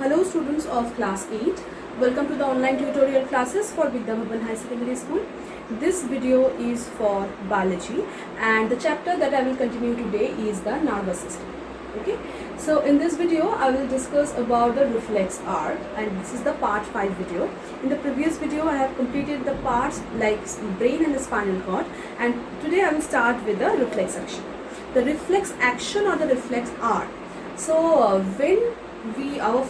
Hello students of class 8, welcome to the online tutorial classes for Vidya Bhavan High Secondary School. This video is for biology and the chapter that I will continue today is the nervous system. Okay, so in this video I will discuss about the reflex arc and this is the part 5 video. In the previous video I have completed the parts like brain and the spinal cord, and today I will start with the reflex action. The reflex action or the reflex arc. So when our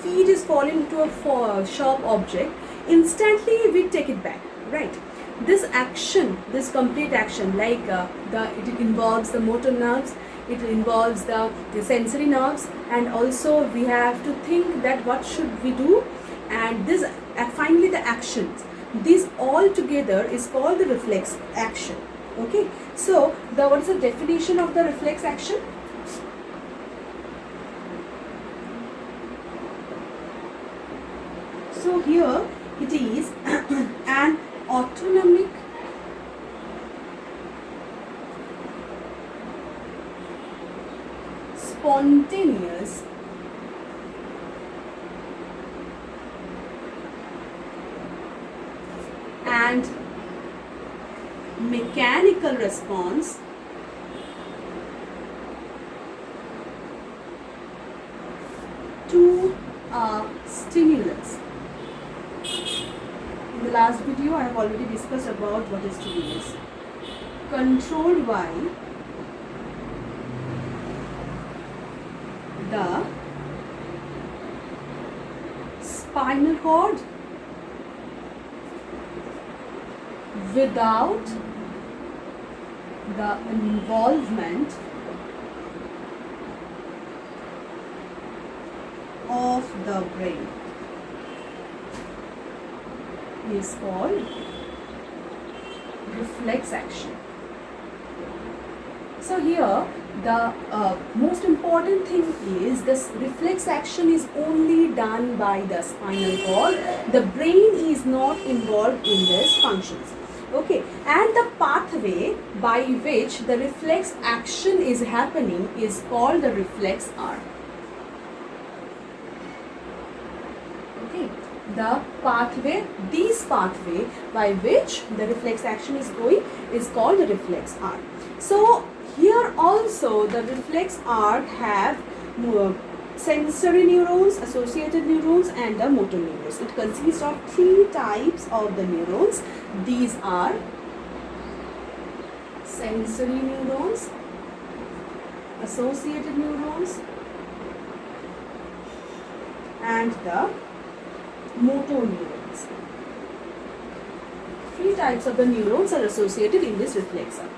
feet is falling into a sharp object, instantly we take it back, right? This action, this complete action, like it involves the motor nerves, it involves the sensory nerves, and also we have to think that what should we do, and this finally the actions. This all together is called the reflex action. Okay, so what is the definition of the reflex action? So here it is an autonomic spontaneous and mechanical response to a stimulus. In the last video I have already discussed about what is stimulus. Controlled by the spinal cord without the involvement of the brain is called reflex action. So here the most important thing is this reflex action is only done by the spinal cord. The brain is not involved in these functions. Okay, and the pathway by which the reflex action is happening is called the reflex arc. Okay, the pathway, this pathway by which the reflex action is going is called the reflex arc. So here also the reflex arc have sensory neurons, associated neurons, and the motor neurons. It consists of 3 types of the neurons. These are sensory neurons, associated neurons, and the motor neurons. 3 types of the neurons are associated in this reflex arc.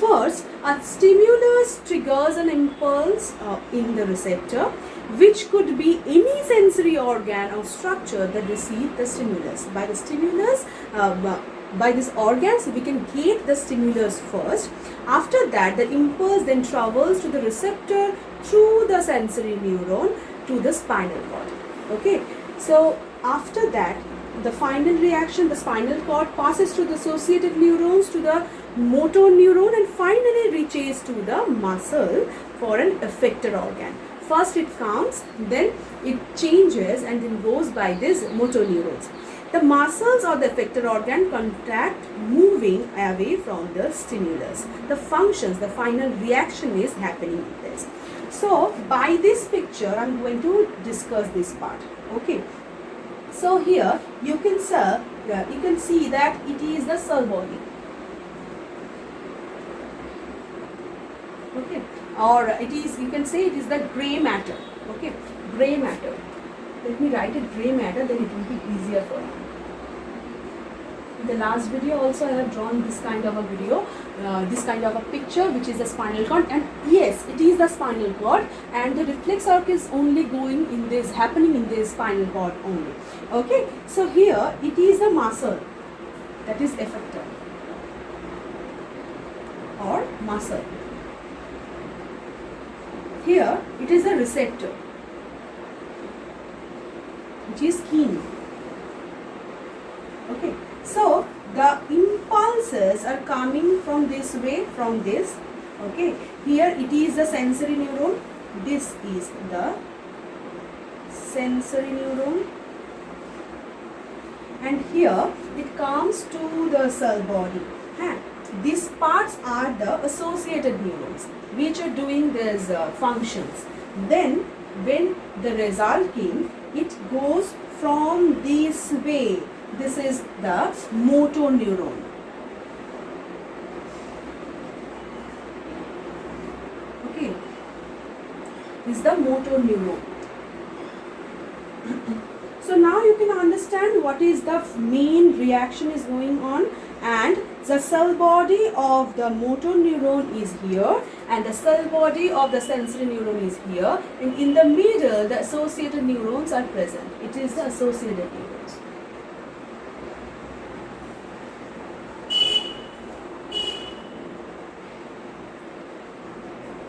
First, a stimulus triggers an impulse in the receptor, which could be any sensory organ or structure that receives the stimulus. By the stimulus, by these organs, we can get the stimulus first. After that, the impulse then travels to the receptor through the sensory neuron to the spinal cord. Okay, so after that, the final reaction, the spinal cord passes to the associated neurons to the motor neuron and finally reaches to the muscle for an effector organ. First it comes, then it changes and then goes by these motor neurons. The muscles or the effector organ contract, moving away from the stimulus. The functions, the final reaction is happening with this. So by this picture I am going to discuss this part. Okay. So here you can see that it is the cell body. Okay, or it is, you can say it is the gray matter. Okay, gray matter. Let me write it gray matter, then it will be easier for you. In the last video also I have drawn this kind of a video, this kind of a picture, which is the spinal cord, and yes, it is the spinal cord, and the reflex arc is only going in this, happening in this spinal cord only. Okay, so here it is the muscle, that is effector or muscle. Here it is the receptor, which is kine. Okay, so the impulses are coming from this way, from this. Okay, here it is the sensory neuron, this is the sensory neuron, and here it comes to the cell body. These parts are the associated neurons which are doing these functions. Then when the result came, it goes from this way. This is the motor neuron. Okay, this is the motor neuron. So now you can understand what is the main reaction is going on, and the cell body of the motor neuron is here and the cell body of the sensory neuron is here, and in the middle the associated neurons are present. It is the associated neurons.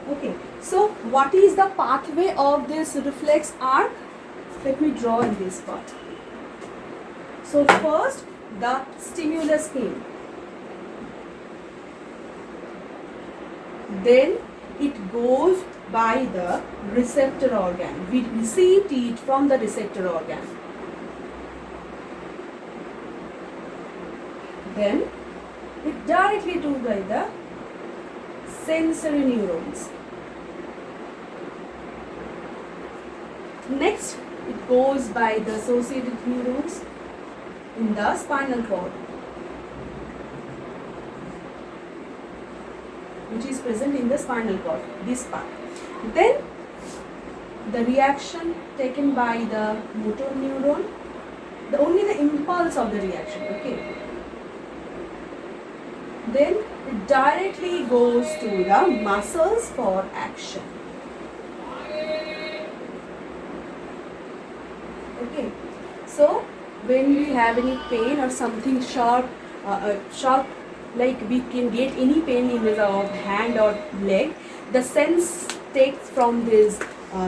Okay, so what is the pathway of this reflex arc? Let me draw in this part. So first the stimulus came, then it goes by the receptor organ. We received it from the receptor organ. Then it directly goes by the sensory neurons. Next, it goes by the associated neurons in the spinal cord, which is present in the spinal cord, this part. Then the reaction taken by the motor neuron, only the impulse of the reaction, okay. Then it directly goes to the muscles for action. Okay, so when we have any pain or something sharp, like we can get any pain in our hand or leg, the sense takes from this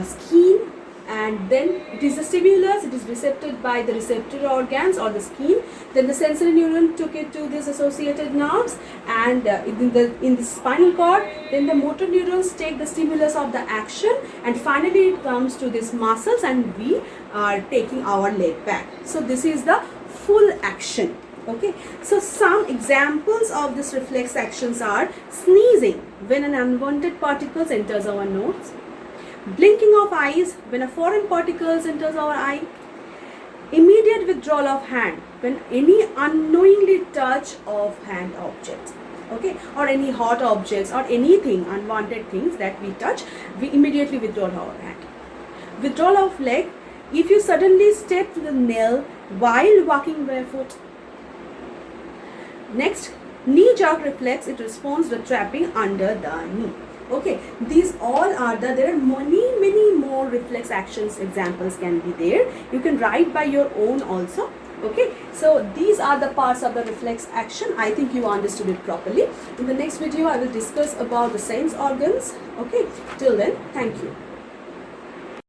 skin, and then it is the stimulus, it is recepted by the receptor organs or the skin. Then the sensory neuron took it to these associated nerves, and in the spinal cord, then the motor neurons take the stimulus of the action, and finally it comes to these muscles and we are taking our leg back. So this is the full action. Okay, so some examples of this reflex actions are sneezing when an unwanted particles enters our nose, blinking of eyes when a foreign particles enters our eye, immediate withdrawal of hand when any unknowingly touch of hand objects, okay, or any hot objects or anything unwanted things that we touch, we immediately withdraw our hand. Withdrawal of leg if you suddenly step to the nail while walking barefoot. Next, knee jerk reflex, it responds to trapping under the knee. Okay, these all are there are many more reflex actions examples can be there. You can write by your own also. Okay, so these are the parts of the reflex action. I think you understood it properly. In the next video I will discuss about the sense organs. Okay, till then, thank you.